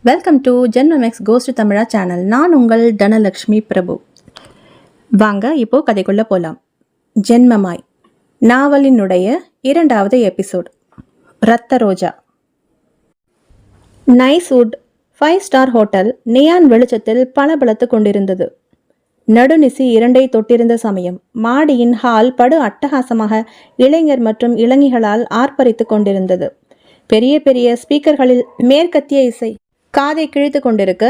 Welcome to ஜென்மமெக்ஸ் cost Tamizha channel. நான் உங்கள் தனலக்ஷ்மி பிரபு. வாங்க இப்போ கதைக்குள்ள போலாம். ஜென்மமாய் நாவலினுடைய 2வது எபிசோட், ரத்த ரோஜா. நைஸ்வுட் 5 ஸ்டார் ஹோட்டல் நியான் வெளிச்சத்தில் பளபளத்து கொண்டிருந்தது. நடுநிசி 2ஐ தொட்டிருந்த சமயம் மாடியின் ஹால் படு அட்டகாசமாக இளைஞர் மற்றும் இளைஞர்களால் ஆர்ப்பரித்து கொண்டிருந்தது. பெரிய பெரிய ஸ்பீக்கர்களில் மேற்கத்திய இசை காதை கிழித்து கொண்டிருக்க,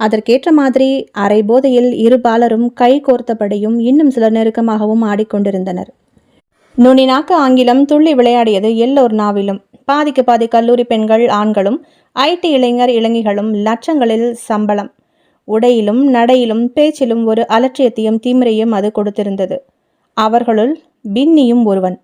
அதற்கேற்ற மாதிரி அரை போதையில் இரு பாலரும் கை கோர்த்தபடியும் இன்னும் சிலர் நெருக்கமாகவும் ஆடிக்கொண்டிருந்தனர். நுனிநாக்கு ஆங்கிலம் துள்ளி விளையாடியது எல்லோர் நாவிலும். பாதிக்கு பாதி கல்லூரி பெண்கள் ஆண்களும் ஐடி இளைஞர் இளைஞர்களும் லட்சங்களில் சம்பளம். உடையிலும் நடையிலும் பேச்சிலும் ஒரு அலட்சியத்தையும் தீவிரையும் அது கொடுத்திருந்தது. அவர்களுள் பின்னியும் ஒருவன்.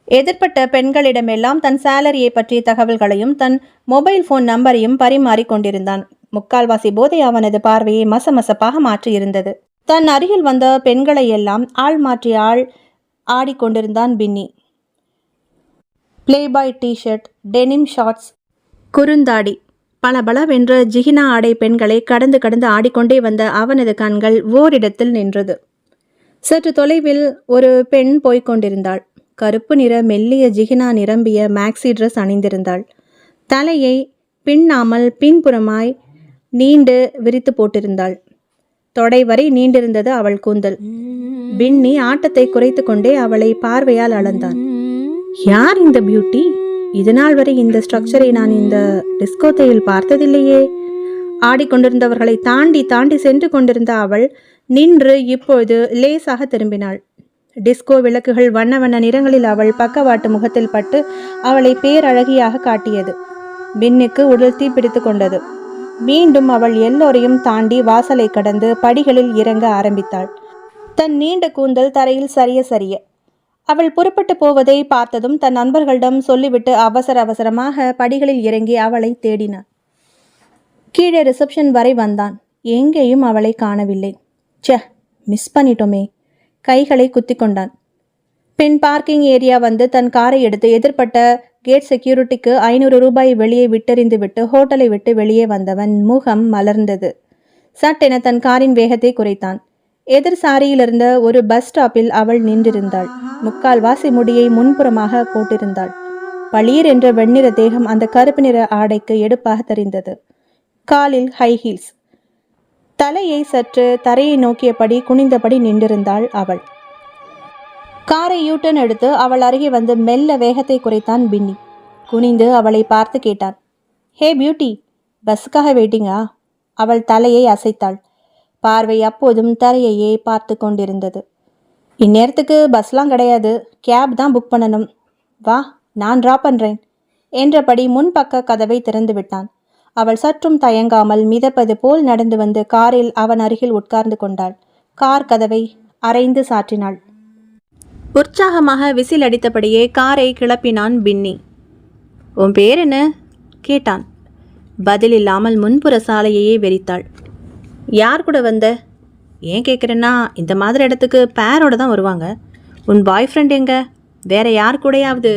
எதிர்ப்பட்ட பெண்களிடமெல்லாம் தன் சேலரியை பற்றிய தகவல்களையும் தன் மொபைல் போன் நம்பரையும் பரிமாறிக் கொண்டிருந்தான். முக்கால்வாசி போதை அவனது பார்வையை மசமசப்பாக மாற்றியிருந்தது. தன் அருகில் வந்த பெண்களையெல்லாம் ஆள் மாற்றி ஆள் ஆடிக்கொண்டிருந்தான் பின்னி. பிளேபாய் டிஷர்ட், டெனிம் ஷார்ட்ஸ், குறுந்தாடி, பளபளவென்ற ஜிகினா ஆடை பெண்களை கடந்து கடந்து ஆடிக்கொண்டே வந்த அவனது கண்கள் ஓரிடத்தில் நின்றது. சற்று தொலைவில் ஒரு பெண் போய்கொண்டிருந்தாள். கருப்பு நிற மெல்லிய ஜிகினா நிரம்பிய மேக்ஸி ட்ரெஸ் அணிந்திருந்தாள். தலையை பின்னாமல் பின்புறமாய் நீண்டு விரித்து போட்டிருந்தாள். தொடை வரை நீண்டிருந்தது அவள் கூந்தல். பின்னி ஆட்டத்தை குறைத்து கொண்டே அவளை பார்வையால் அளந்தான். யார் இந்த பியூட்டி? இதுநாள் வரை இந்த ஸ்ட்ரக்சரை நான் இந்த டிஸ்கோத்தையில் பார்த்ததில்லையே. ஆடிக்கொண்டிருந்தவர்களை தாண்டி தாண்டி சென்று கொண்டிருந்த அவள் நின்று இப்பொழுது லேசாக திரும்பினாள். டிஸ்கோ விளக்குகள் வண்ண வண்ண நிறங்களில் அவள் பக்கவாட்டு முகத்தில் பட்டு அவளை பேரழகியாக காட்டியது. பின்னுக்கு உடல் தீப்பிடித்து கொண்டது. மீண்டும் அவள் எல்லோரையும் தாண்டி வாசலை கடந்து படிகளில் இறங்க ஆரம்பித்தாள். தன் நீண்ட கூந்தல் தரையில் சரிய சரிய அவள் புறப்பட்டு போவதை பார்த்ததும் தன் நண்பர்களிடம் சொல்லிவிட்டு அவசர அவசரமாக படிகளில் இறங்கி அவளை தேடினான். கீழே ரிசப்ஷன் வரை வந்தான். எங்கேயும் அவளை காணவில்லை. ச்சே, மிஸ் பண்ணிட்டோமே. கைகளை குத்தி கொண்டான். பின் பார்க்கிங் ஏரியா வந்து தன் காரை எடுத்து எதிர்பட்ட கேட் செக்யூரிட்டிக்கு 500 ரூபாய் வெளியே விட்டெறிந்து விட்டு ஹோட்டலை விட்டு வெளியே வந்தவன் முகம் மலர்ந்தது. சட்டென தன் காரின் வேகத்தை குறைத்தான். எதிர் சாரியிலிருந்த ஒரு பஸ் ஸ்டாப்பில் அவள் நின்றிருந்தாள். முக்கால்வாசி முடியை முன்புறமாக போட்டிருந்தாள். பளீர் என்ற வெண்ணிற தேகம் அந்த கருப்பு நிற ஆடைக்கு எடுப்பாக தெரிந்தது. காலில் ஹை ஹீல்ஸ். தலையை சற்று தரையை நோக்கியபடி குனிந்தபடி நின்றிருந்தாள் அவள். காரை யூட்டன் எடுத்து அவள் அருகே வந்து மெல்ல வேகத்தை குறைத்தான் பின்னி. குனிந்து அவளை பார்த்து கேட்டான், ஹே பியூட்டி, பஸ்ஸுக்காக வெயிட்டிங்கா? அவள் தலையை அசைத்தாள். பார்வை அப்போதும் தரையையே பார்த்து கொண்டிருந்தது. இந்நேரத்துக்கு பஸ்லாம் கிடையாது, கேப் தான் புக் பண்ணணும். வா, நான் ட்ராப் பண்ணுறேன் என்றபடி முன்பக்க கதவை திறந்து விட்டான். அவள் சற்றும் தயங்காமல் மிதப்பது போல் நடந்து வந்து காரில் அவன் அருகில் உட்கார்ந்து கொண்டாள். கார் கதவை அரைந்து சாற்றினாள். உற்சாகமாக விசில் அடித்தபடியே காரை கிளப்பினான் பின்னி. உன் பேர் என்ன கேட்டான். பதில் இல்லாமல் முன்புற சாலையையே வெறித்தாள். யார் கூட வந்த? ஏன் கேட்குறேன்னா, இந்த மாதிரி இடத்துக்கு பேரோட தான் வருவாங்க. உன் பாய் ஃப்ரெண்ட் எங்க? வேற யார் கூடயாவது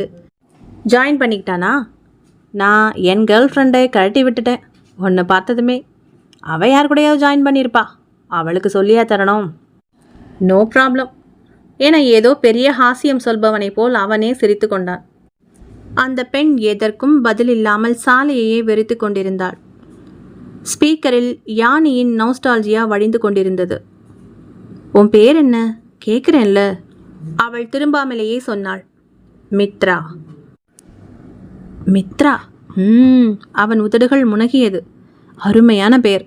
ஜாயின் பண்ணிக்கிட்டானா? நான் என் கேர்ள் ஃப்ரெண்டை கழட்டி விட்டுட்டேன். உன்னை பார்த்ததுமே. அவள் யார் கூடயாவது ஜாயின் பண்ணியிருப்பா. அவளுக்கு சொல்லியா தரணும்? நோ ப்ராப்ளம் என ஏதோ பெரிய ஹாஸ்யம் சொல்பவனை போல் அவனே சிரித்து கொண்டான். அந்த பெண் எதற்கும் பதில் இல்லாமல் சாலையையே வெறித்து கொண்டிருந்தாள். ஸ்பீக்கரில் யானியின் நோஸ்டால்ஜியா வழிந்து கொண்டிருந்தது. உன் பேர் என்ன கேட்குறேன்ல. அவள் திரும்பாமலேயே சொன்னாள், மித்ரா. மித்ரா. அவன் உதடுகள் முனகியது. அருமையான பேர்.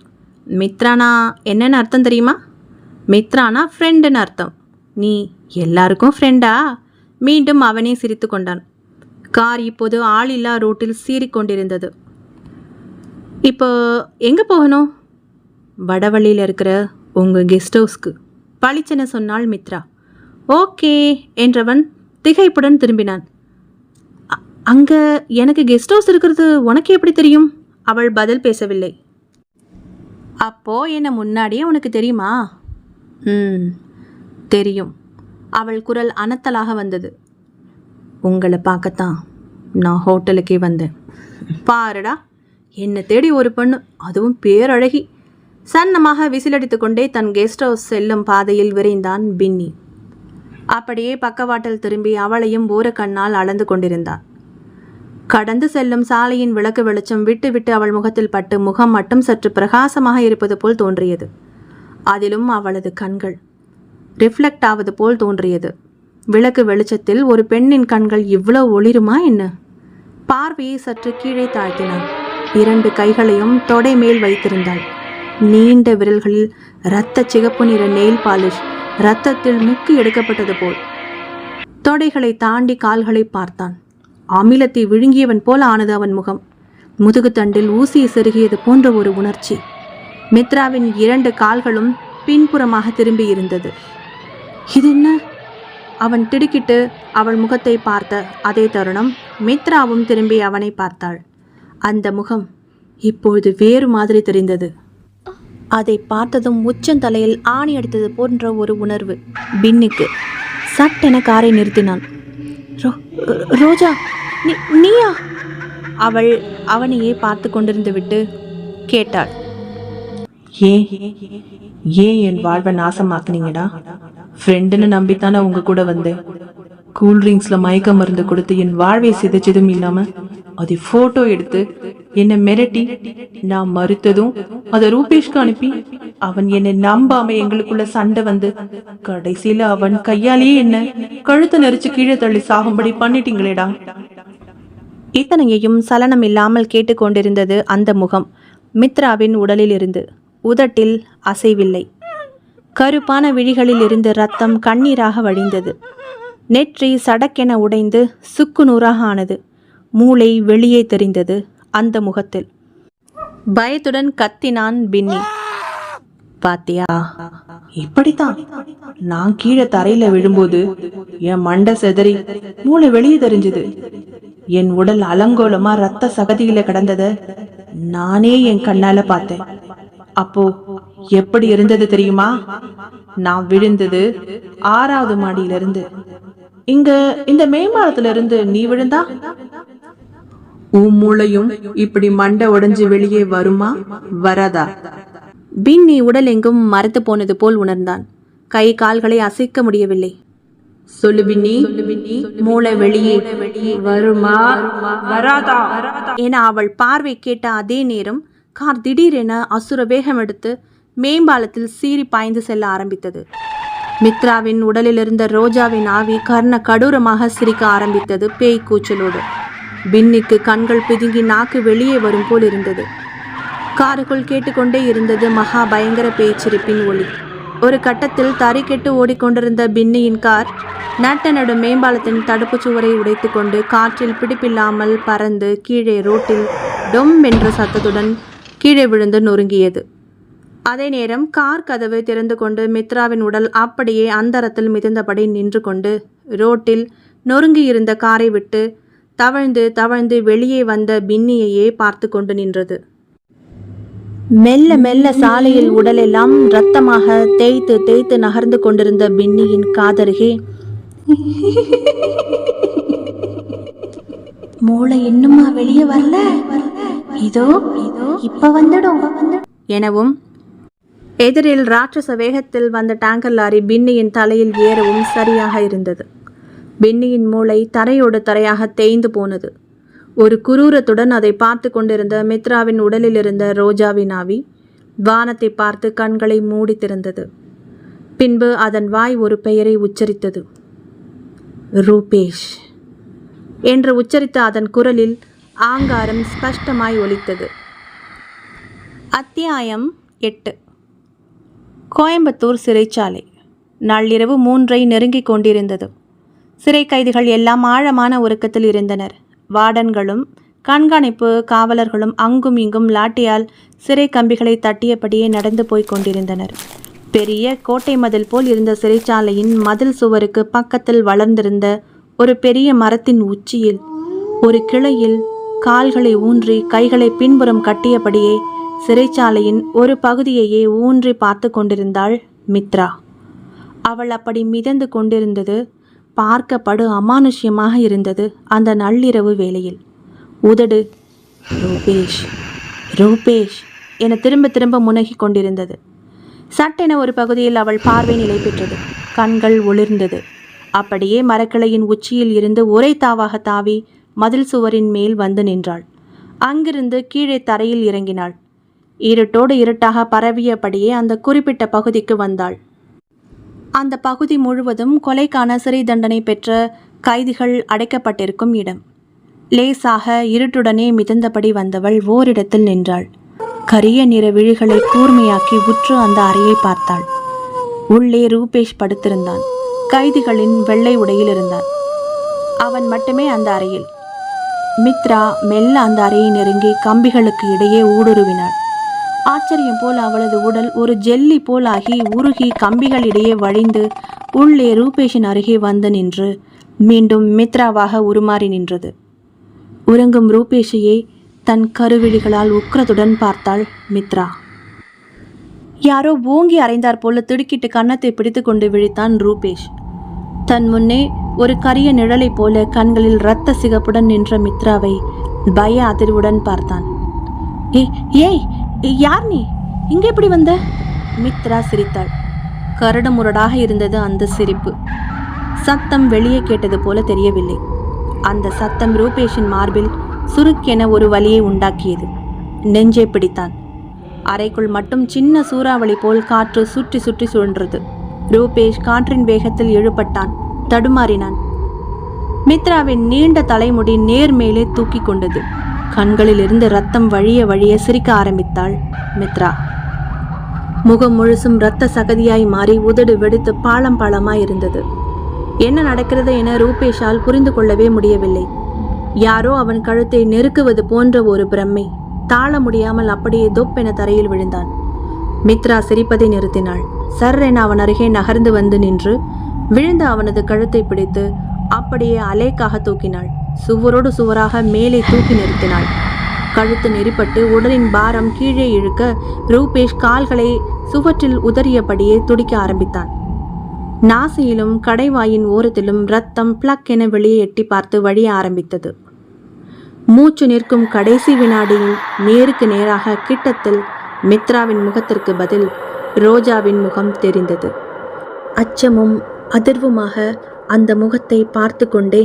மித்ரானா என்னென்னு அர்த்தம் தெரியுமா? மித்ரானா ஃப்ரெண்டுன்னு அர்த்தம். நீ எல்லாருக்கும் ஃப்ரெண்டா? மீண்டும் அவனே சிரித்து கொண்டான். கார் இப்போது ஆளில்லா ரோட்டில் சீறிக்கொண்டிருந்தது. இப்போ எங்கே போகணும்? வடவள்ளியில் இருக்கிற உங்கள் கெஸ்ட் ஹவுஸ்க்கு பளிச்சென சொன்னாள் மித்ரா. ஓகே என்றவன் திகைப்புடன் திரும்பினான். அங்கே எனக்கு கெஸ்ட் ஹவுஸ் இருக்கிறது உனக்கு எப்படி தெரியும்? அவள் பதில் பேசவில்லை. அப்போ என்ன முன்னாடியே உனக்கு தெரியுமா? தெரியும். அவள் குரல் அனத்தலாக வந்தது. உங்களை பார்க்கத்தான் நான் ஹோட்டலுக்கே வந்தேன். பாருடா, என்னை தேடி ஒரு பெண்ணு, அதுவும் பேரழகி. சன்னமாக விசிலடித்து கொண்டே தன் கெஸ்ட் ஹவுஸ் செல்லும் பாதையில் விரைந்தான் பின்னி. அப்படியே பக்கவாட்டில் திரும்பி அவளையும் ஓரக்கண்ணால் அளந்து கொண்டிருந்தான். கடந்து செல்லும் சாலையின் விளக்கு வெளிச்சம் விட்டு விட்டு அவள் முகத்தில் பட்டு முகம் மட்டும் சற்று பிரகாசமாக இருப்பது போல் தோன்றியது. அதிலும் அவளது கண்கள் ரிஃப்ளெக்ட் ஆவது போல் தோன்றியது. விளக்கு வெளிச்சத்தில் ஒரு பெண்ணின் கண்கள் இவ்வளவு ஒளிருமா என்ன? பார்வையை சற்று கீழே தாழ்த்தினான். 2 கைகளையும் தொடை மேல் வைத்திருந்தாள். நீண்ட விரல்களில் இரத்த சிகப்பு நிற நெயில் பாலிஷ் இரத்தத்தில் முக்கி எடுக்கப்பட்டது போல். தொடைகளை தாண்டி கால்களை பார்த்தான். அமிலத்தை விழுங்கியவன் போல ஆனது அவன் முகம். முதுகுத்தண்டில் ஊசியை செருகியது போன்ற ஒரு உணர்ச்சி. மித்ராவின் 2 கால்களும் பின்புறமாக திரும்பி இருந்தது. இது என்ன? அவன் திடுக்கிட்டு அவள் முகத்தை பார்த்த அதே தருணம் மித்ராவும் திரும்பி அவனை பார்த்தாள். அந்த முகம் இப்பொழுது வேறு மாதிரி தெரிந்தது. அதை பார்த்ததும் உச்சந்தலையில் ஆணி அடித்தது போன்ற ஒரு உணர்வு பின்னிக்கு. சட்டென காரை நிறுத்தினான். ரோஜா, நீயா? அவள் அவனையே பார்த்து கொண்டிருந்து விட்டு கேட்டாள். ஏன் என் வாழ்வை நாசமாக்குனீங்கடா? ஃப்ரெண்டுன்னு நம்பித்தானே உங்க கூட வந்தேன். கூல்ட்ரிங்க்ஸ்ல மயக்க மருந்து கொடுத்து என் வாழ்வை சிதைச்சதும் இல்லாம அதை போட்டோ எடுத்து என்னை மிரட்டி நான் மறுத்ததும் அதை ரூபேஷ்க்கு அனுப்பி அவன் என்னை நம்பாம எங்களுக்குள்ள சண்டை வந்து கடைசியில அவன் கையாலேயே என்ன கழுத்தை நெரிச்சு கீழே தள்ளி சாகும்படி பண்ணிட்டீங்களேடா. இத்தனையையும் சலனம் இல்லாமல் கேட்டுக்கொண்டிருந்தது அந்த முகம். மித்ராவின் உடலில் இருந்து உதட்டில் அசைவில்லை. கருப்பான விழிகளில் இருந்து ரத்தம் கண்ணீராக வழிந்தது. நெற்றி சடக்கென உடைந்து சுக்கு நூறாக ஆனது. மூளை வெளியே தெரிந்தது அந்த முகத்தில். பயத்துடன் கத்தினான் பின்னி. பாத்தியா, இப்படித்தான் நான் கீழே தரையில விழும்போது என் மண்டை செதறி மூளை வெளியே தெரிஞ்சது. என் உடல் அலங்கோலமா ரத்த சகதியில கிடந்தத நானே என் கண்ணால பார்த்தேன். அப்போ எப்படி இருந்தது தெரியுமா? நான் விழுந்தது 6வது மாடியில இருந்து. இந்த மேம்பாலத்துல இருந்து நீ விழுந்தா உன் மூளையும் இப்படி மண்டை உடைஞ்சு வெளியே வருமா வராதா? பின்னி உடல் எங்கும் மரத்து போனது போல் உணர்ந்தான். கை கால்களை அசைக்க முடியவில்லை. சொல்லு பின்னி, மூளை வெளியே வருமா வராதா என அவள் பார்வை கேட்ட அதே நேரம் கார் திடீரென அசுர வேகம் எடுத்து மேம்பாலத்தில் சீறி பாய்ந்து செல்ல ஆரம்பித்தது. மித்ராவின் உடலில் இருந்த ரோஜாவின் ஆவி கர்ண கடூரமாக சிரிக்க ஆரம்பித்தது பேய் கூச்சலோடு. பின்னிக்கு கண்கள் பிதுங்கி நாக்கு வெளியே வரும் போல் இருந்தது. காருக்குள் கேட்டுக்கொண்டே இருந்தது மகா பயங்கர பேச்சிரிப்பின் ஒலி. ஒரு கட்டத்தில் தறி கெட்டு ஓடிக்கொண்டிருந்த பின்னியின் கார் நட்ட நடு மேம்பாலத்தின் தடுப்பு சுவரை உடைத்து கொண்டு காற்றில் பிடிப்பில்லாமல் பறந்து கீழே ரோட்டில் டொம் என்ற சத்தத்துடன் கீழே விழுந்து நொறுங்கியது. அதே நேரம் கார் கதவு திறந்து கொண்டு மித்ராவின் உடல் அப்படியே அந்தரத்தில் மிதந்தபடி நின்று கொண்டு ரோட்டில் நொறுங்கியிருந்த காரை விட்டு தவழ்ந்து தவழ்ந்து வெளியே வந்த பின்னியையே பார்த்து கொண்டு நின்றது. மெல்ல மெல்ல சாலையில் உடலெல்லாம் இரத்தமாக தேய்த்து தேய்த்து நகர்ந்து கொண்டிருந்த பின்னியின் காதருகே மூளை இன்னுமா வெளியே வரல, இதோ இப்ப வந்துடும் எனவும் எதிரில் ராட்சச வேகத்தில் வந்த டேங்கர் லாரி பின்னியின் தலையில் ஏறவும் சரியாக இருந்தது. பின்னியின் மூளை தரையோடு தரையாக தேய்ந்து போனது. ஒரு குரூரத்துடன் அதை பார்த்து கொண்டிருந்த மித்ராவின் உடலில் இருந்த ரோஜாவின் ஆவி வானத்தை பார்த்து கண்களை மூடி திறந்தது. பின்பு அதன் வாய் ஒரு பெயரை உச்சரித்தது. ரூபேஷ் என்று உச்சரித்த அதன் குரலில் ஆங்காரம் ஸ்பஷ்டமாய் ஒலித்தது. அத்தியாயம் 8. கோயம்புத்தூர் சிறைச்சாலை நள்ளிரவு 3 நெருங்கிக் கொண்டிருந்தது. சிறை கைதிகள் எல்லாம் ஆழமான உறக்கத்தில் இருந்தனர். வார்டன்களும் கண்காணிப்பு காவலர்களும் அங்கும் இங்கும் லாட்டியால் சிறை கம்பிகளை தட்டியபடியே நடந்து போய் கொண்டிருந்தனர். பெரிய கோட்டை மதில் போல் இருந்த சிறைச்சாலையின் மதில் சுவருக்கு பக்கத்தில் வளர்ந்திருந்த ஒரு பெரிய மரத்தின் உச்சியில் ஒரு கிளையில் கால்களை ஊன்றி கைகளை பின்புறம் கட்டியபடியே சிறைச்சாலையின் ஒரு பகுதியையே ஊன்றி பார்த்து கொண்டிருந்தாள் மித்ரா. அவள் அப்படி மிதந்து கொண்டிருந்தது பார்க்கப்படு அமானுஷ்யமாக இருந்தது. அந்த நள்ளிரவு வேளையில் உதடு ரூபேஷ் ரூபேஷ் என திரும்ப திரும்ப முனகிக் கொண்டிருந்தது. சட்டென ஒரு பகுதியில் அவள் பார்வை நிலை பெற்றது. கண்கள் ஒளிர்ந்தது. அப்படியே மரக்கிளையின் உச்சியில் இருந்து ஒரே தாவாக தாவி மதில் சுவரின் மேல் வந்து நின்றாள். அங்கிருந்து கீழே தரையில் இறங்கினாள். இருட்டோடு இருட்டாக பரவியபடியே அந்த குறிப்பிட்ட பகுதிக்கு வந்தாள். அந்த பகுதி முழுவதும் கொலைக்கான சிறை தண்டனை பெற்ற கைதிகள் அடைக்கப்பட்டிருக்கும் இடம். லேசாக இருட்டுடனே மிதந்தபடி வந்தவள் ஓரிடத்தில் நின்றாள். கரிய நிற விழிகளை கூர்மையாக்கி உற்று அந்த அறையை பார்த்தாள். உள்ளே ரூபேஷ் படுத்திருந்தான். கைதிகளின் வெள்ளை உடையில் இருந்தான். அவன் மட்டுமே அந்த அறையில். மித்ரா மெல்ல அந்த அறையை நெருங்கி கம்பிகளுக்கு இடையே ஊடுருவினாள். ஆச்சரியம் போல் அவளது உடல் ஒரு ஜெல்லி போல் ஆகி உருகி கம்பிகள் இடையே வழிந்து உள்ளே ரூபேஷின் அருகே வந்து நின்று மீண்டும் மித்ராவாக உருமாறி நின்றது. உறங்கும் ரூபேஷையே தன் கருவிழிகளால் உக்கிரத்துடன் பார்த்தாள் மித்ரா. யாரோ ஓங்கி அறைந்தார் போல திடுக்கிட்டு கன்னத்தை பிடித்து கொண்டு விழித்தான் ரூபேஷ். தன் முன்னே ஒரு கரிய நிழலைப் போல கண்களில் இரத்த சிகப்புடன் நின்ற மித்ராவை பய அதிர்வுடன் பார்த்தான். ஏய் யார் நீ? இங்கே எப்படி வந்த? மித்ரா சிரித்தாள். கரடுமுரடாக இருந்தது அந்த சிரிப்பு. சத்தம் வெளியே கேட்டது போல தெரியவில்லை. அந்த சத்தம் ரூபேஷின் மார்பில் சுருக்கென ஒரு வலியை உண்டாக்கியது. நெஞ்சை பிடித்தான். அறைக்குள் மட்டும் சின்ன சூறாவளி போல் காற்று சுற்றி சுற்றி சுழன்றது. ரூபேஷ் காற்றின் வேகத்தில் இழுபட்டான். தடுமாறினான். மித்ராவின் நீண்ட தலைமுடி நேர்மேலே தூக்கி கொண்டது. கண்களிலிருந்து ரத்தம் வழிய வழிய சிரிக்க ஆரம்பித்தாள் மித்ரா. முகம் முழுசும் இரத்த சகதியாய் மாறி உதடு வெடித்து பாளம் பாளமாய் இருந்தது. என்ன நடக்கிறது என ரூபேஷால் புரிந்து கொள்ளவே முடியவில்லை. யாரோ அவன் கழுத்தை நெருக்குவது போன்ற ஒரு பிரம்மை. தாழ முடியாமல் அப்படியே தொப்பென தரையில் விழுந்தான். மித்ரா சிரிப்பதை நிறுத்தினாள். சர்ரென அவன் அருகே நகர்ந்து வந்து நின்று விழுந்த அவனது கழுத்தை பிடித்து அப்படியே அலேக்காக தூக்கினாள். சுவரோடு சுவராக மேலே தூக்கி நிறுத்தினாள். கழுத்து நெறிப்பட்டு உடலின் பாரம் கீழே இழுக்க ரூபேஷ் கால்களை சுவற்றில் உதறியபடியே துடிக்க ஆரம்பித்தான். நாசியிலும் கடைவாயின் ஓரத்திலும் ரத்தம் பிளக் என வெளியே எட்டி பார்த்து வழிய ஆரம்பித்தது. மூச்சு நிற்கும் கடைசி வினாடியில் நேருக்கு நேராக கிட்டத்தில் மித்ராவின் முகத்திற்கு பதில் ரோஜாவின் முகம் தெரிந்தது. அச்சமும் அதிர்வுமாக அந்த முகத்தை பார்த்து கொண்டே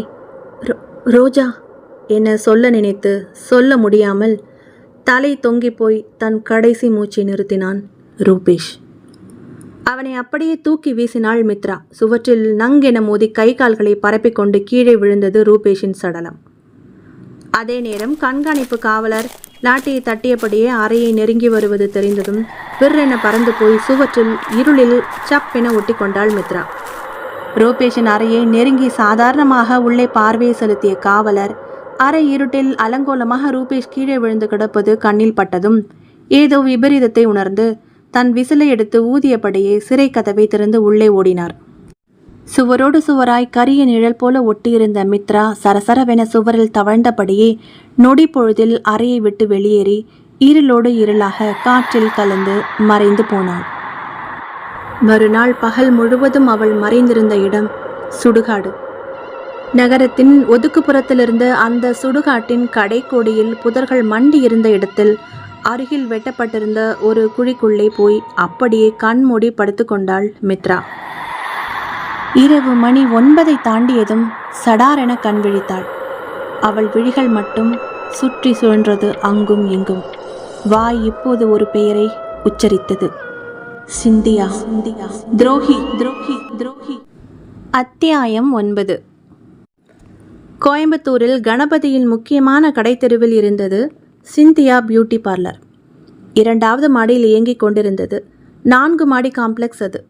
ரோஜா என சொல்ல நினைத்து சொல்ல முடியாமல் தலை தொங்கி போய் தன் கடைசி மூச்சை நிறுத்தினான் ரூபேஷ். அவனை அப்படியே தூக்கி வீசினாள் மித்ரா. சுவற்றில் நங்கென மோதி கை கால்களை பரப்பிக்கொண்டு கீழே விழுந்தது ரூபேஷின் சடலம். அதே நேரம் கண்காணிப்பு காவலர் லாட்டியை தட்டியபடியே அறையை நெருங்கி வருவது தெரிந்ததும் விற்றென பறந்து போய் சுவற்றில் இருளில் சப்பென ஒட்டி கொண்டாள் மித்ரா. ரூபேஷின் அறையை நெருங்கி சாதாரணமாக உள்ளே பார்வையை செலுத்திய காவலர் அறை இருட்டில் அலங்கோலமாக ரூபேஷ் கீழே விழுந்து கிடப்பது கண்ணில் பட்டதும் ஏதோ விபரீதத்தை உணர்ந்து தன் விசிலை எடுத்து ஊதியபடியே சிறை கதவை திறந்து உள்ளே ஓடினார். சுவரோடு சுவராய் கரிய நிழல் போல ஒட்டியிருந்த மித்ரா சரசரவென சுவரில் தவழ்ந்தபடியே நொடி பொழுதில் அறையை விட்டு வெளியேறி இருளோடு இருளாக காற்றில் கலந்து மறைந்து போனாள். மறுநாள் பகல் முழுவதும் அவள் மறைந்திருந்த இடம் சுடுகாடு. நகரத்தின் ஒதுக்குப்புறத்திலிருந்த அந்த சுடுகாட்டின் கடைக்கோடியில் புதர்கள் மண்டி இருந்த இடத்தில் அருகில் வெட்டப்பட்டிருந்த ஒரு குழிக்குள்ளே போய் அப்படியே கண்மூடி படுத்து கொண்டாள் மித்ரா. இரவு மணி 9 தாண்டியதும் சடாரென கண் விழித்தாள். அவள் விழிகள் மட்டும் சுற்றி சுழன்றது அங்கும் இங்கும். வாய் இப்போது ஒரு பெயரை உச்சரித்தது. சிந்தியா, துரோகி, துரோகி, துரோகி. அத்தியாயம் 9. கோயம்புத்தூரில் கணபதியின் முக்கியமான கடைத்தெருவில் இருந்தது சிந்தியா பியூட்டி பார்லர். 2வது மாடியில் இயங்கிக் கொண்டிருந்தது. 4 மாடி காம்ப்ளெக்ஸ் அது.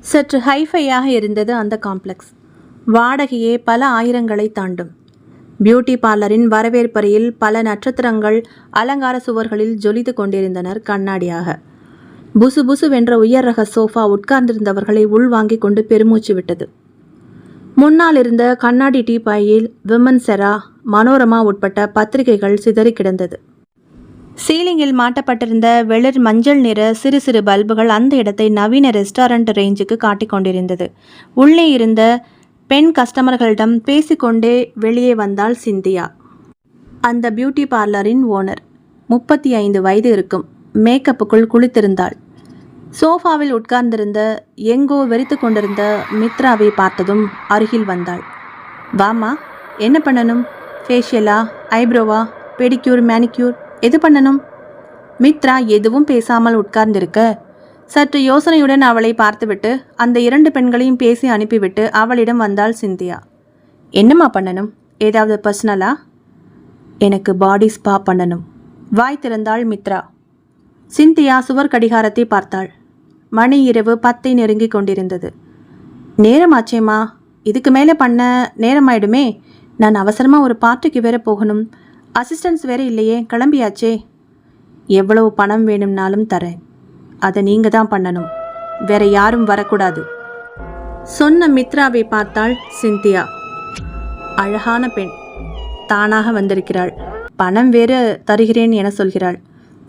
சற்று ஹைஃபையாக இருந்தது அந்த காம்ப்ளெக்ஸ். வாடகையே பல ஆயிரங்களை தாண்டும். பியூட்டி பார்லரின் வரவேற்பறையில் பல நட்சத்திரங்கள் அலங்கார சுவர்களில் ஜொலித்து கொண்டிருந்தனர் கண்ணாடியாக. புசு புசுவென்ற உயர் ரக சோஃபா உட்கார்ந்திருந்தவர்களை உள்வாங்கி கொண்டு பெருமூச்சு விட்டது. முன்னால் இருந்த கண்ணாடி டீப்பாயில் விமன் செரா, மனோரமா உட்பட்ட பத்திரிகைகள் சிதறி கிடந்தது. சீலிங்கில் மாட்டப்பட்டிருந்த வெளிர் மஞ்சள் நிற சிறு சிறு பல்புகள் அந்த இடத்தை நவீன ரெஸ்டாரண்ட் ரேஞ்சுக்கு காட்டிக் கொண்டிருந்தது. உள்ளே இருந்த பெண் கஸ்டமர்களிடம் பேசிக்கொண்டே வெளியே வந்தாள் சிந்தியா, அந்த பியூட்டி பார்லரின் ஓனர். 35 வயது இருக்கும். மேக்கப்புக்குள் குளித்திருந்தாள். சோஃபாவில் உட்கார்ந்திருந்த எங்கோ வெறித்து கொண்டிருந்த மித்ராவை பார்த்ததும் அருகில் வந்தாள். வாமா, என்ன பண்ணணும்? ஃபேஷியலா, ஐப்ரோவா, பெடிக்யூர், மேனிக்யூர், எது பண்ணணும்? மித்ரா எதுவும் பேசாமல் உட்கார்ந்திருக்க சற்று யோசனையுடன் அவளை பார்த்துவிட்டு அந்த 2 பெண்களையும் பேசி அனுப்பிவிட்டு அவளிடம் வந்தாள் சிந்தியா. என்னம்மா பண்ணணும்? ஏதாவது பர்சனலா? எனக்கு பாடி ஸ்பா பண்ணணும். வாய் திறந்தாள் மித்ரா. சிந்தியா சுவர் கடிகாரத்தை பார்த்தாள். மணி இரவு 10 நெருங்கி கொண்டிருந்தது. நேரமாச்சேம்மா, இதுக்கு மேலே பண்ண நேரமாயிடுமே. நான் அவசரமாக ஒரு பார்ட்டிக்கு வேற போகணும். அசிஸ்டன்ஸ் வேற இல்லையே, கிளம்பியாச்சே. எவ்வளவு பணம் வேணும்னாலும் தரேன். அதை நீங்கள் தான் பண்ணணும், வேற யாரும் வரக்கூடாது. சொன்ன மித்ராவை பார்த்தாள் சிந்தியா. அழகான பெண், தானாக வந்திருக்கிறாள். பணம் வேறு தருகிறேன் என சொல்கிறாள்.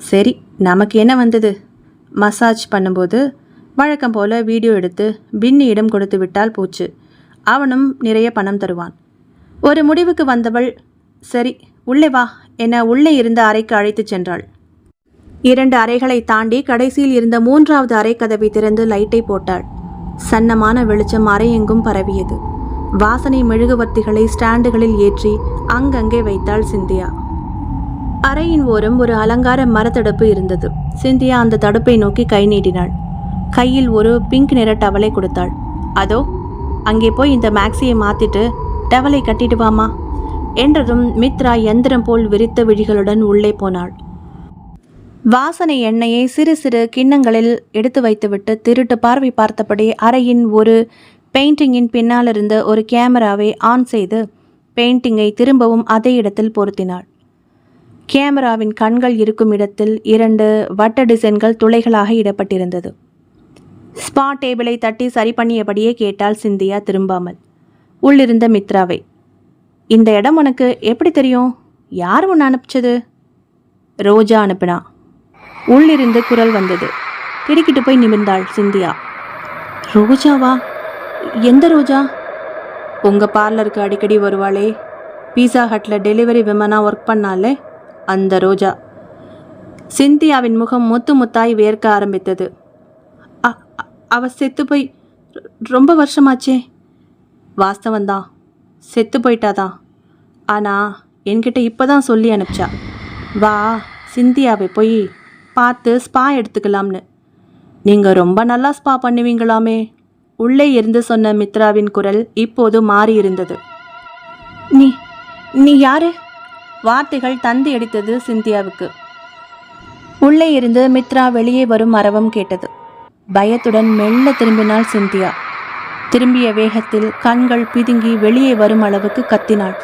சரி, நமக்கு என்ன வந்தது? மசாஜ் பண்ணும்போது வழக்கம் போல வீடியோ எடுத்து பின்னியிடம் கொடுத்து விட்டால் போச்சு. அவனும் நிறைய பணம் தருவான். ஒரு முடிவுக்கு வந்தவள், சரி உள்ளே வா என உள்ளே இருந்த அறைக்கு அழைத்துச் சென்றாள். 2 அறைகளை தாண்டி கடைசியில் இருந்த 3வது அறை கதவை திறந்து லைட்டை போட்டாள். சன்னமான வெளிச்சம் அறையெங்கும் பரவியது. வாசனை மெழுகுவர்த்திகளை ஸ்டாண்டுகளில் ஏற்றி அங்கங்கே வைத்தாள் சிந்தியா. அறையின் ஓரம் ஒரு அலங்கார மரத்தடுப்பு இருந்தது. சிந்தியா அந்த தடுப்பை நோக்கி கை நீட்டினாள். கையில் ஒரு பிங்க் நிற டவலை கொடுத்தாள். அதோ அங்கே போய் இந்த மேக்ஸியை மாத்திட்டு டவலை கட்டிட்டு வாமா என்றதும் மித்ரா எந்திரம் போல் விரித்த விழிகளுடன் உள்ளே போனாள். வாசனை எண்ணெயை சிறு சிறு கிண்ணங்களில் எடுத்து வைத்துவிட்டு திருட்டு பார்வை பார்த்தபடி அறையின் ஒரு பெயிண்டிங்கின் பின்னால் இருந்த ஒரு கேமராவை ஆன் செய்து பெயிண்டிங்கை திரும்பவும் அதே இடத்தில் பொருத்தினாள். கேமராவின் கண்கள் இருக்கும் இடத்தில் 2 வட்ட டிசைன்கள் துளைகளாக இடப்பட்டிருந்தது. ஸ்பா டேபிளை தட்டி சரி பண்ணியபடியே கேட்டாள் சிந்தியா திரும்பாமல். உள்ளிருந்த மித்ராவை, இந்த இடம் உனக்கு எப்படி தெரியும்? யார் உன்னை அனுப்பிச்சது? ரோஜா அனுப்பினா. உள்ளிருந்து குரல் வந்தது. திடுக்கிட்டு போய் நிமிர்ந்தாள் சிந்தியா. ரோஜாவா? எந்த ரோஜா? உங்கள் பார்லருக்கு அடிக்கடி வருவாளே, பீஸா ஹட்டில் டெலிவரி விமனாக ஒர்க் பண்ணாலே அந்த ரோஜா. சிந்தியாவின் முகம் முத்து முத்தாய் வேர்க்க ஆரம்பித்தது. அவ செத்து போய் ரொம்ப வருஷமாச்சே. வாஸ்தவந்தான், செத்து போயிட்டாதான். ஆனால் என்கிட்ட இப்போ தான் சொல்லி அனுப்பிச்சா, வா சிந்தியாவை போய் பார்த்து ஸ்பா எடுத்துக்கலாம்னு. நீங்கள் ரொம்ப நல்லா ஸ்பா பண்ணுவீங்களாமே. உள்ளே இருந்து சொன்ன மித்ராவின் குரல் இப்போது மாறி இருந்தது. நீ நீ யாரு? வார்த்தைகள் தந்தி அடித்தது சிந்தியாவுக்கு. உள்ளே இருந்து மித்ரா வெளியே வரும் அரவம் கேட்டது. பயத்துடன் மெல்ல திரும்பினாள் சிந்தியா. திரும்பிய வேகத்தில் கண்கள் பிதுங்கி வெளியே வரும் அளவுக்கு கத்தினாள்.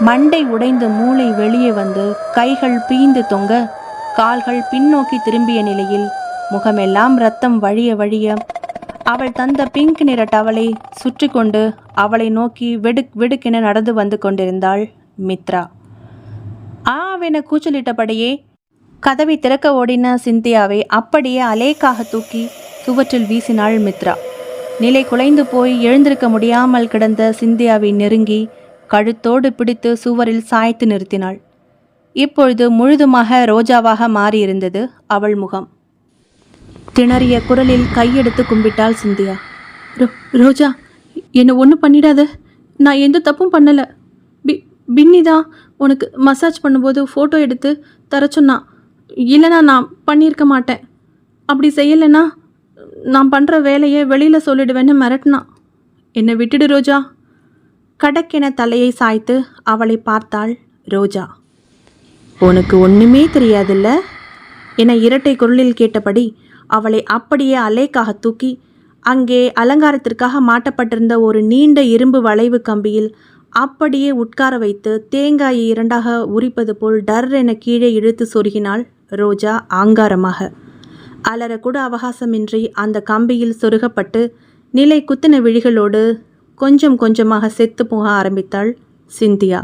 மண்டை உடைந்து மூளை வெளியே வந்து கைகள் பீய்ந்து தொங்க, கால்கள் பின்னோக்கி திரும்பிய நிலையில் முகமெல்லாம் ரத்தம் வழிய வழிய அவள் தந்த பிங்க் நிற டவலை சுற்றி கொண்டு அவளை நோக்கி வெடுக்கென நடந்து வந்து கொண்டிருந்தாள் மித்ரா. ஆவென கூச்சலிட்டபடியே கதவை திறக்க ஓடின சிந்தியாவை அப்படியே அலேக்காக தூக்கி சுவற்றில் வீசினாள் மித்ரா. நிலை குலைந்து போய் எழுந்திருக்க முடியாமல் கிடந்த சிந்தியாவை நெருங்கி கழுத்தோடு பிடித்து சுவரில் சாய்த்து நிறுத்தினாள். இப்பொழுது முழுதுமாக ரோஜாவாக மாறியிருந்தது அவள் முகம். திணறிய குரலில் கையெடுத்து கும்பிட்டாள் சிந்தியா. ரோஜா, என்னை ஒன்றும் பண்ணிடாத. நான் எந்த தப்பும் பண்ணலை. பின்னி தான் உனக்கு மசாஜ் பண்ணும்போது ஃபோட்டோ எடுத்து தர சொன்னான். இல்லைனா நான் பண்ணியிருக்க மாட்டேன். அப்படி செய்யலைன்னா நான் பண்ணுற வேலையை வெளியில் சொல்லிடுவேன்னு மிரட்டினான். என்னை விட்டுடு ரோஜா. கடக்கென தலையை சாய்த்து அவளை பார்த்தாள் ரோஜா. உனக்கு ஒன்றுமே தெரியாதுல்ல என இரட்டை குரலில் கேட்டபடி அவளை அப்படியே அலேக்காக தூக்கி அங்கே அலங்காரத்திற்காக மாட்டப்பட்டிருந்த ஒரு நீண்ட இரும்பு வளைவு கம்பியில் அப்படியே உட்கார வைத்து தேங்காயை 2ஆக உரிப்பது போல் டர் என கீழே இழுத்து சொருகினாள் ரோஜா ஆங்காரமாக. அலறக்கூட அவகாசமின்றி அந்த கம்பியில் சொருகப்பட்டு நிலை குத்தின விழிகளோடு கொஞ்சம் கொஞ்சமாக செத்து போக ஆரம்பித்தாள் சிந்தியா.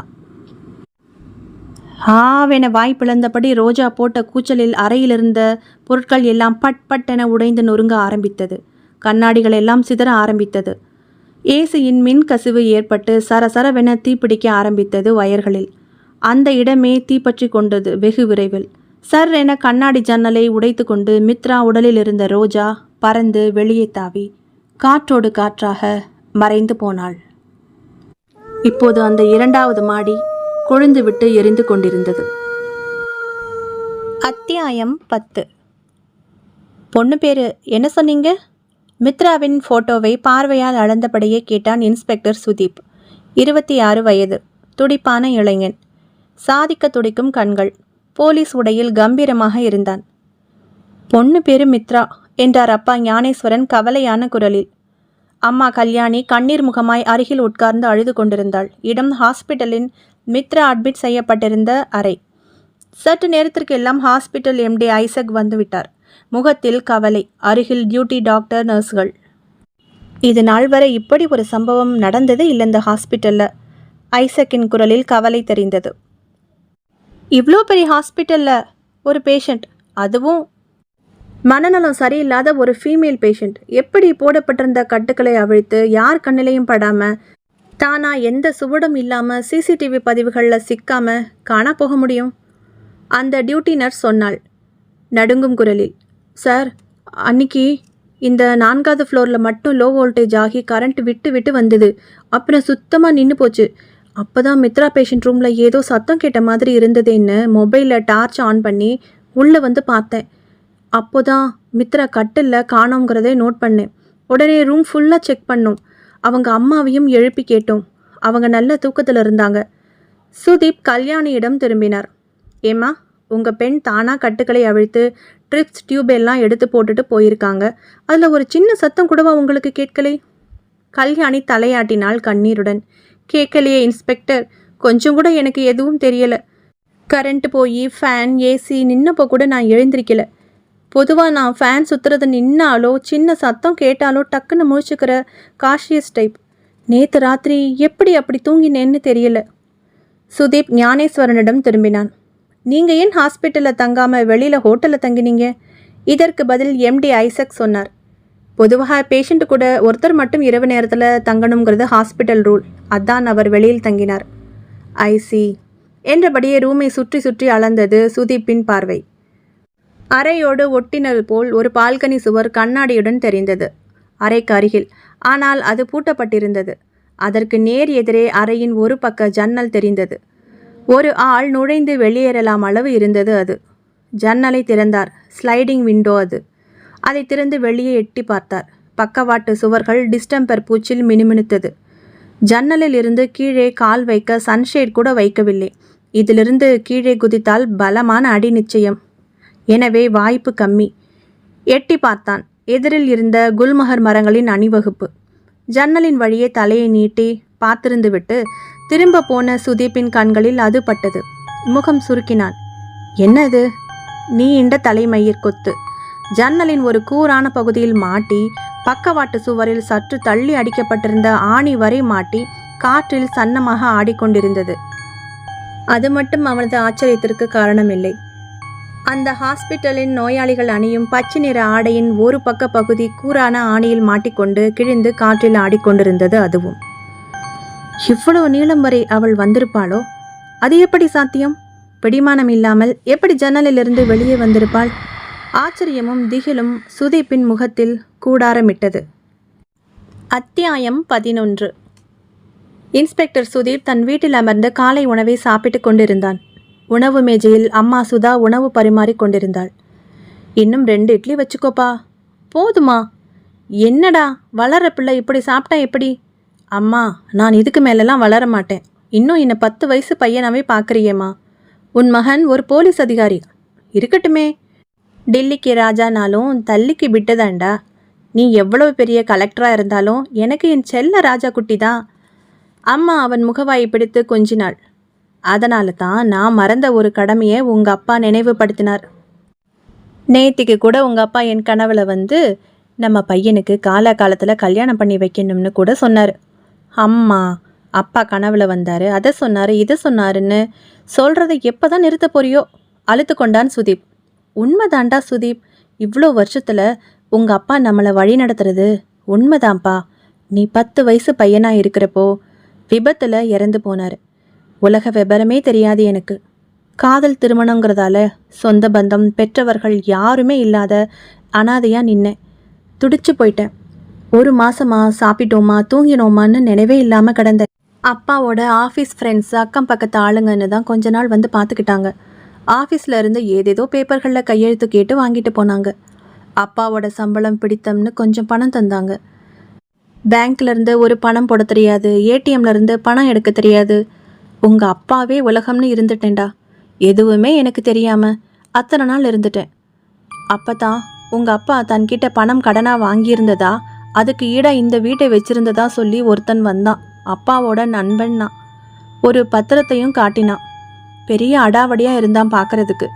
ஆவென வாய் பிளந்தபடி ரோஜா போட்ட கூச்சலில் அறையிலிருந்த பொருட்கள் எல்லாம் பட் பட்டென உடைந்து நொறுங்க ஆரம்பித்தது. கண்ணாடிகள் எல்லாம் சிதற ஆரம்பித்தது. ஏசியின் மின் கசிவு ஏற்பட்டு சரசரவென தீப்பிடிக்க ஆரம்பித்தது வயர்களில். அந்த இடமே தீப்பற்றி கொண்டது வெகு விரைவில். சர் என கண்ணாடி ஜன்னலை உடைத்து கொண்டு மித்ரா உடலில் இருந்த ரோஜா பறந்து வெளியே தாவி காற்றோடு காற்றாக மறைந்து போனாள். இப்போது அந்த 2வது மாடி கொழுந்து விட்டு எரிந்து கொண்டிருந்தது. அத்தியாயம் 10. பொண்ணு பேரு என்ன சொன்னீங்க? மித்ராவின் போட்டோவை பார்வையால் அளந்தபடியே கேட்டான் இன்ஸ்பெக்டர் சுதீப். 26 வயது, துடிப்பான இளைஞன், சாதிக்க துடிக்கும் கண்கள், போலீஸ் உடையில் கம்பீரமாக இருந்தான். பொண்ணு பேரு மித்ரா என்றார் அப்பா ஞானேஸ்வரன் கவலையான குரலில். அம்மா கல்யாணி கண்ணீர் முகமாய் அருகில் உட்கார்ந்து அழுது கொண்டிருந்தாள். இடம் ஹாஸ்பிட்டலின் மித்ரா அட்மிட் செய்யப்பட்டிருந்த அறை. சற்று நேரத்திற்கெல்லாம் ஹாஸ்பிட்டல் எம்டி ஐசக் வந்துவிட்டார். முகத்தில் கவலை. அருகில் டியூட்டி டாக்டர், நர்ஸ்கள். இது நாள் வரை இப்படி ஒரு சம்பவம் நடந்தது இல்லை இந்த ஹாஸ்பிட்டலில். ஐசக்கின் குரலில் கவலை தெரிந்தது. இவ்வளோ பெரிய ஹாஸ்பிட்டலில் ஒரு பேஷண்ட், அதுவும் மனநலம் சரியில்லாத ஒரு ஃபீமேல் பேஷண்ட், எப்படி போடப்பட்டிருந்த கட்டுக்களை அவிழ்த்து யார் கண்ணிலையும் படாமல் தானா எந்த சுவடும் இல்லாமல் சிசிடிவி பதிவுகளில் சிக்காமல் காணா போக முடியும்? அந்த டியூட்டி நர்ஸ் சொன்னாள் நடுங்கும் குரலில். சார், அன்னைக்கு இந்த 4வது ஃப்ளோரில் மட்டும் லோ வோல்டேஜ் ஆகி கரண்ட் விட்டு விட்டு வந்தது. அப்புறம் சுத்தமாக நின்று போச்சு. அப்போ தான் மித்ரா பேஷண்ட் ரூமில் ஏதோ சத்தம் கேட்ட மாதிரி இருந்ததுன்னு மொபைலில் டார்ச் ஆன் பண்ணி உள்ளே வந்து பார்த்தேன். அப்போ தான் மித்ரா கட்டில் காணோங்கிறதே நோட் பண்ணேன். உடனே ரூம் ஃபுல்லாக செக் பண்ணோம். அவங்க அம்மாவையும் எழுப்பி கேட்டோம். அவங்க நல்ல தூக்கத்தில் இருந்தாங்க. சுதீப் கல்யாணியிடம் திரும்பினார். ஏம்மா, உங்கள் பெண் தானாக கட்டுக்களை அவிழ்த்து ட்ரிப்ஸ் டியூப் எல்லாம் எடுத்து போட்டுட்டு போயிருக்காங்க. அதில் ஒரு சின்ன சத்தம் கூடவா உங்களுக்கு கேட்கலை? கல்யாணி தலையாட்டினாள் கண்ணீருடன். கேட்கலையே இன்ஸ்பெக்டர், கொஞ்சம் கூட எனக்கு எதுவும் தெரியலை. கரண்ட் போய் ஃபேன் ஏசி நின்னப்போ கூட நான் எழுந்திருக்கல. பொதுவாக நான் ஃபேன் சுற்றுறது நின்னாலோ சின்ன சத்தம் கேட்டாலோ டக்குன்னு முழிச்சுக்கிற காஷியஸ் டைப். நேற்று ராத்திரி எப்படி அப்படி தூங்கினேன்னு தெரியல. சுதீப் ஞானேஸ்வரனிடம் திரும்பினான். நீங்கள் ஏன் ஹாஸ்பிட்டலில் தங்காமல் வெளியில் ஹோட்டலில் தங்கினீங்க? இதற்கு பதில் எம்டி ஐசக் சொன்னார். பொதுவாக பேஷண்ட்டு கூட ஒருத்தர் மட்டும் இரவு நேரத்தில் தங்கணுங்கிறது ஹாஸ்பிட்டல் ரூல். அதான் அவர் வெளியில் தங்கினார். ஐசி என்றபடியே ரூமை சுற்றி சுற்றி அளந்தது சுதீப்பின் பார்வை. அறையோடு ஒட்டினது போல் ஒரு பால்கனி சுவர் கண்ணாடியுடன் தெரிந்தது அறைக்கு அருகில். ஆனால் அது பூட்டப்பட்டிருந்தது. அதற்கு நேர் எதிரே அறையின் ஒரு பக்க ஜன்னல் தெரிந்தது. ஒரு ஆள் நுழைந்து வெளியேறலாம் அளவு இருந்தது அது. ஜன்னலை திறந்தார். ஸ்லைடிங் விண்டோ அது. அதை திறந்து வெளியே எட்டி பார்த்தார். பக்கவாட்டு சுவர்கள் டிஸ்டம்பர் பூச்சில் மினுமினுத்தது. ஜன்னலில் இருந்து கீழே கால் வைக்க சன்ஷேட் கூட வைக்கவில்லை. இதிலிருந்து கீழே குதித்தால் பலமான அடி நிச்சயம். எனவே வாய்ப்பு கம்மி. எட்டி பார்த்தான். எதிரில் இருந்த குல்மஹர் மரங்களின் அணிவகுப்பு. ஜன்னலின் வழியே தலையை நீட்டி பார்த்திருந்து விட்டு திரும்ப போன சுதீப்பின் கண்களில் அது பட்டது. முகம் சுருக்கினான். என்னது? நீண்ட தலைமயிர் கொத்து ஜன்னலின் ஒரு கூரான பகுதியில் மாட்டி, பக்கவாட்டு சுவரில் சற்று தள்ளி அடிக்கப்பட்டிருந்த ஆணி வரை மாட்டி காற்றில் சன்னமாக ஆடிக்கொண்டிருந்தது. அது மட்டும் அவனது ஆச்சரியத்திற்கு காரணமில்லை. அந்த ஹாஸ்பிட்டலின் நோயாளிகள் அணியும் பச்சை நிற ஆடையின் ஒரு பக்க பகுதி கூரான ஆணியில் மாட்டிக்கொண்டு கிழிந்து காற்றில் ஆடிக்கொண்டிருந்தது. அதுவும் இவ்வளவு நீளம் வரை அவள் வந்திருப்பாளோ? அது எப்படி சாத்தியம்? பிடிமானம் இல்லாமல் எப்படி ஜன்னலிலிருந்து வெளியே வந்திருப்பாள்? ஆச்சரியமும் திகிலும் சுதீப்பின் முகத்தில் கூடாரமிட்டது. அத்தியாயம் 11. இன்ஸ்பெக்டர் சுதீப் தன் வீட்டில் அமர்ந்து காலை உணவை சாப்பிட்டு கொண்டிருந்தான். உணவு மேஜையில் அம்மா சுதா உணவு பரிமாறி கொண்டிருந்தாள். இன்னும் 2 இட்லி வச்சுக்கோப்பா. போதுமா? என்னடா வளர பிள்ளை இப்படி சாப்பிட்டா எப்படி? அம்மா, நான் இதுக்கு மேலெல்லாம் வளர மாட்டேன். இன்னும் என்னை 10 வயசு பையனாவே பார்க்குறியேம்மா. உன் மகன் ஒரு போலீஸ் அதிகாரி. இருக்கட்டுமே, டில்லிக்கு ராஜானாலும் தள்ளிக்கு விட்டதாண்டா. நீ எவ்வளவு பெரிய கலெக்டராக இருந்தாலும் எனக்கு என் செல்ல ராஜா குட்டி தான். அம்மா அவன் முகவாயை பிடித்து கொஞ்சினாள். அதனால தான் நான் மறந்த ஒரு கடமையை உங்கள் அப்பா நினைவுபடுத்தினார். நேத்திக்கு கூட உங்கள் அப்பா என் கனவுல வந்து நம்ம பையனுக்கு காலகாலத்தில் கல்யாணம் பண்ணி வைக்கணும்னு கூட சொன்னார். அம்மா, அப்பா கனவுல வந்தார், அதை சொன்னார், இதை சொன்னாருன்னு சொல்கிறத எப்போ தான் நிறுத்த போறியோ? அழுத்து கொண்டான் சுதீப். உண்மைதான்டா சுதீப், இவ்வளோ வருஷத்தில் உங்கள் அப்பா நம்மளை வழி நடத்துறது உண்மைதான்ப்பா. நீ 10 வயசு பையனாக இருக்கிறப்போ விபத்தில் இறந்து போனார். உலக விபரமே தெரியாது எனக்கு. காதல் திருமணங்கிறதால சொந்த பந்தம் பெற்றவர்கள் யாருமே இல்லாத அனாதையாக நின்னேன். துடிச்சு போயிட்டேன். 1 மாசமா சாப்பிட்டோமா தூங்கினோமான்னு நினைவே இல்லாமல் கிடந்தேன். அப்பாவோட ஆஃபீஸ் ஃப்ரெண்ட்ஸ் அக்கம் பக்கத்து ஆளுங்கன்னு தான் கொஞ்ச நாள் வந்து பார்த்துக்கிட்டாங்க. ஆஃபீஸில் இருந்து ஏதேதோ பேப்பர்களில் கையெழுத்து கேட்டு வாங்கிட்டு போனாங்க. அப்பாவோட சம்பளம் பிடித்தம்னு கொஞ்சம் பணம் தந்தாங்க. பேங்க்லேருந்து ஒரு பணம் போட தெரியாது, ஏடிஎம்லேருந்து பணம் எடுக்க தெரியாது. உங்கள் அப்பாவே உலகம்னு இருந்துட்டேன்டா. எதுவுமே எனக்கு தெரியாமல் அத்தனை நாள் இருந்துட்டேன். அப்போ தான் உங்கள் அப்பா தன்கிட்ட பணம் கடனாக வாங்கியிருந்ததா, அதுக்கு ஈடாக இந்த வீட்டை வச்சுருந்ததா சொல்லி ஒருத்தன் வந்தான். அப்பாவோட நண்பன்னா. ஒரு பத்திரத்தையும் காட்டினான். பெரிய அடாவடியாக இருந்தான் பார்க்குறதுக்கு.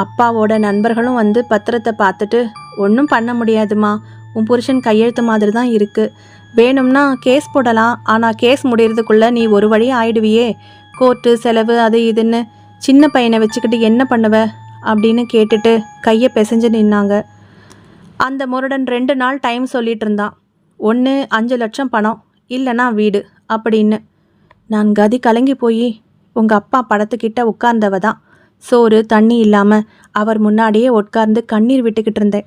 அப்பாவோட நண்பர்களும் வந்து பத்திரத்தை பார்த்துட்டு, ஒன்றும் பண்ண முடியாதுமா, உன் புருஷன் கையெழுத்து மாதிரி தான் இருக்குது, வேணும்னா கேஸ் போடலாம், ஆனால் கேஸ் முடியறதுக்குள்ளே நீ ஒரு வழி ஆயிடுவியே, கோர்ட்டு செலவு அது இதுன்னு சின்ன பையனை வச்சுக்கிட்டு என்ன பண்ணுவ அப்படின்னு கேட்டுட்டு கையை பிசைஞ்சு நின்னாங்க. அந்த முரடன் 2 நாள் டைம் சொல்லிட்டு இருந்தான். ஒன்று 5 லட்சம் பணம், இல்லைனா வீடு அப்படின்னு. நான் கதி கலங்கி போய் உங்கள் அப்பா படத்துக்கிட்ட உட்கார்ந்தவ தான். சோறு தண்ணி இல்லாமல் அவர் முன்னாடியே உட்கார்ந்து கண்ணீர் விட்டுக்கிட்டு இருந்தேன்.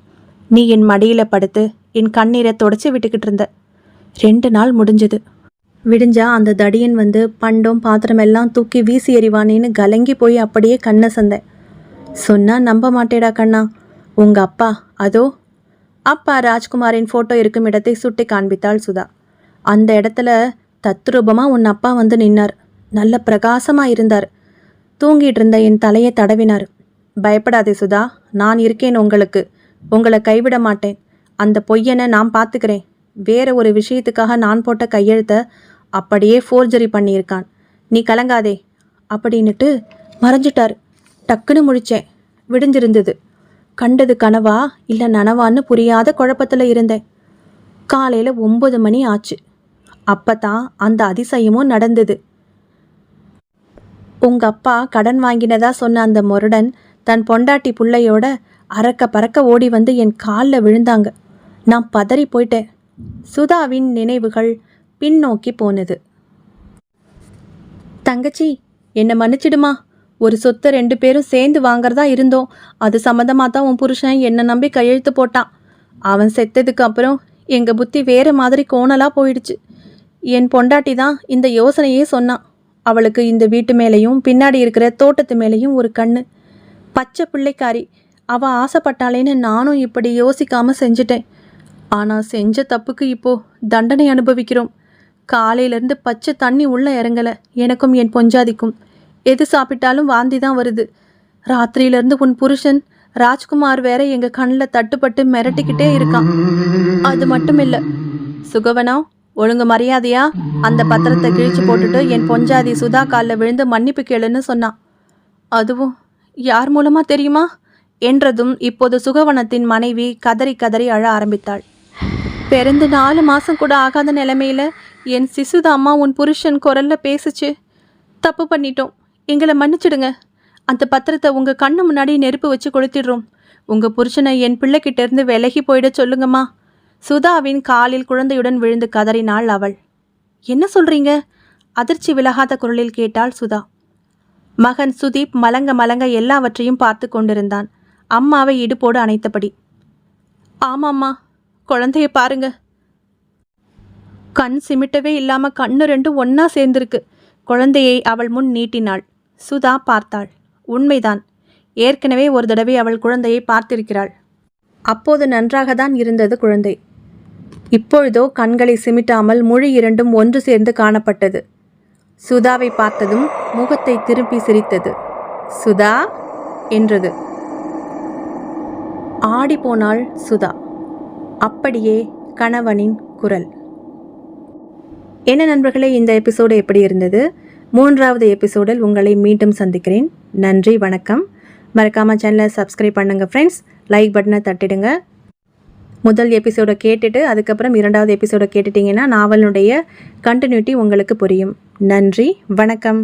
நீ என் மடியில் படுத்து என் கண்ணீரை தொடச்சி விட்டுக்கிட்டு இருந்த. 2 நாள் முடிஞ்சது. விடிஞ்சா அந்த தடியன் வந்து பண்டம் பாத்திரமெல்லாம் தூக்கி வீசி எறிவானேன்னு கலங்கி போய் அப்படியே கண்ணை சந்தேன். சொன்னா நம்ப மாட்டேடா கண்ணா, உங்கள் அப்பா அதோ. அப்பா ராஜ்குமாரின் ஃபோட்டோ இருக்கும் இடத்தை சுட்டி காண்பித்தாள் சுதா. அந்த இடத்துல தத்ரூபமாக உன் அப்பா வந்து நின்னார். நல்ல பிரகாசமாக இருந்தார். தூங்கிட்டு இருந்த என் தலையை தடவினார். பயப்படாதே சுதா, நான் இருக்கேன் உங்களுக்கு. உங்களை கைவிட மாட்டேன். அந்த பொய்யனை நான் பார்த்துக்கிறேன். வேற ஒரு விஷயத்துக்காக நான் போட்ட கையெழுத்தை அப்படியே ஃபோர்ஜரி பண்ணியிருக்கான். நீ கலங்காதே அப்படின்னுட்டு மறைஞ்சிட்டார். டக்குன்னு முழிச்சேன். விடிஞ்சிருந்தது. கண்டது கனவா இல்லை நனவான்னு புரியாத குழப்பத்தில் இருந்தேன். காலையில் 9 மணி ஆச்சு. அப்போ தான் அந்த அதிசயமும் நடந்தது. உங்கள் அப்பா கடன் வாங்கினதா சொன்ன அந்த முரடன் தன் பொண்டாட்டி புள்ளையோட அறக்க பறக்க ஓடி வந்து என் காலில் விழுந்தாங்க. நான் பதறி போயிட்டேன். சுதாவின் நினைவுகள் பின்னோக்கி போனது. தங்கச்சி, என்னை மன்னிச்சிடுமா. ஒரு சொத்தை 2 பேரும் சேர்ந்து வாங்கறதா இருந்தோம். அது சம்மந்தமாக தான் உன் புருஷன் என்னை நம்பி கையெழுத்து போட்டான். அவன் செத்ததுக்கு அப்புறம் எங்கள் புத்தி வேறு மாதிரி கோணலாக போயிடுச்சு. என் பொண்டாட்டி தான் இந்த யோசனையே சொன்னான். அவளுக்கு இந்த வீட்டு மேலேயும் பின்னாடி இருக்கிற தோட்டத்து மேலேயும் ஒரு கண்ணு. பச்சை பிள்ளைக்காரி. அவள் ஆசைப்பட்டாளேன்னு நானும் இப்படி யோசிக்காமல் செஞ்சிட்டேன். ஆனால் செஞ்ச தப்புக்கு இப்போது தண்டனை அனுபவிக்கிறோம். காலையிலேருந்து பச்சை தண்ணி உள்ளே இறங்கலை எனக்கும் என் பொஞ்சாதிக்கும். எது சாப்பிட்டாலும் வாந்தி தான் வருது. ராத்திரியிலேருந்து உன் புருஷன் ராஜ்குமார் வேற எங்கள் கண்ணில் தட்டுப்பட்டு மிரட்டிக்கிட்டே இருக்கான். அது மட்டும் இல்லை, சுகவனம் ஒழுங்கு மரியாதையா அந்த பத்திரத்தை கிழிச்சு போட்டுட்டு என் பொஞ்சாதி சுதா காலில் விழுந்து மன்னிப்பு கேளுன்னு சொன்னான். அதுவும் யார் மூலமாக தெரியுமா என்றதும் இப்போது சுகவனத்தின் மனைவி கதறி கதறி அழ ஆரம்பித்தாள். பிறந்து 4 மாதம் கூட ஆகாத நிலைமையில் என் சிசுதாம்மா உன் புருஷன் குரல்ல பேசுச்சு. தப்பு பண்ணிட்டோம், எங்களை மன்னிச்சிடுங்க. அந்த பத்திரத்தை உங்கள் கண்ணு முன்னாடி நெருப்பு வச்சு கொளுத்திடுறோம். உங்கள் புருஷனை என் பிள்ளைகிட்ட இருந்து விலகி போயிட சொல்லுங்கம்மா. சுதாவின் காலில் குழந்தையுடன் விழுந்து கதறினாள் அவள். என்ன சொல்றீங்க? அதிர்ச்சி விலகாத குரலில் கேட்டாள் சுதா. மகன் சுதீப் மலங்க மலங்க எல்லாவற்றையும் பார்த்து கொண்டிருந்தான். அம்மாவை இடுப்போடு அணைத்தபடி. ஆமாம்மா, குழந்தைய பாருங்க. கண் சிமிட்டவே இல்லாமல் கண்ணு 2 ஒன்றா சேர்ந்திருக்கு. குழந்தையை அவள் முன் நீட்டினாள். சுதா பார்த்தாள். உண்மைதான், ஏற்கனவே ஒரு தடவை அவள் குழந்தையை பார்த்திருக்கிறாள். அப்போது நன்றாக தான் இருந்தது குழந்தை. இப்பொழுதோ கண்களை சிமிட்டாமல் மொழி 2ம் ஒன்று சேர்ந்து காணப்பட்டது. சுதாவை பார்த்ததும் முகத்தை திருப்பி சிரித்தது. சுதா என்றது. ஆடிப்போனாள் சுதா. அப்படியே கணவனின் குரல். என்ன நண்பர்களே, இந்த எபிசோடு எப்படி இருந்தது? 3வது எபிசோடில் உங்களை மீண்டும் சந்திக்கிறேன். நன்றி, வணக்கம். மறக்காமல் சேனலை சப்ஸ்கிரைப் பண்ணுங்க ஃப்ரெண்ட்ஸ். லைக் பட்டனை தட்டிடுங்க. முதல் எபிசோடை கேட்டுட்டு அதுக்கப்புறம் 2வது எபிசோடை கேட்டுட்டிங்கன்னா நாவலுடைய கண்டினியூட்டி உங்களுக்கு புரியும். நன்றி, வணக்கம்.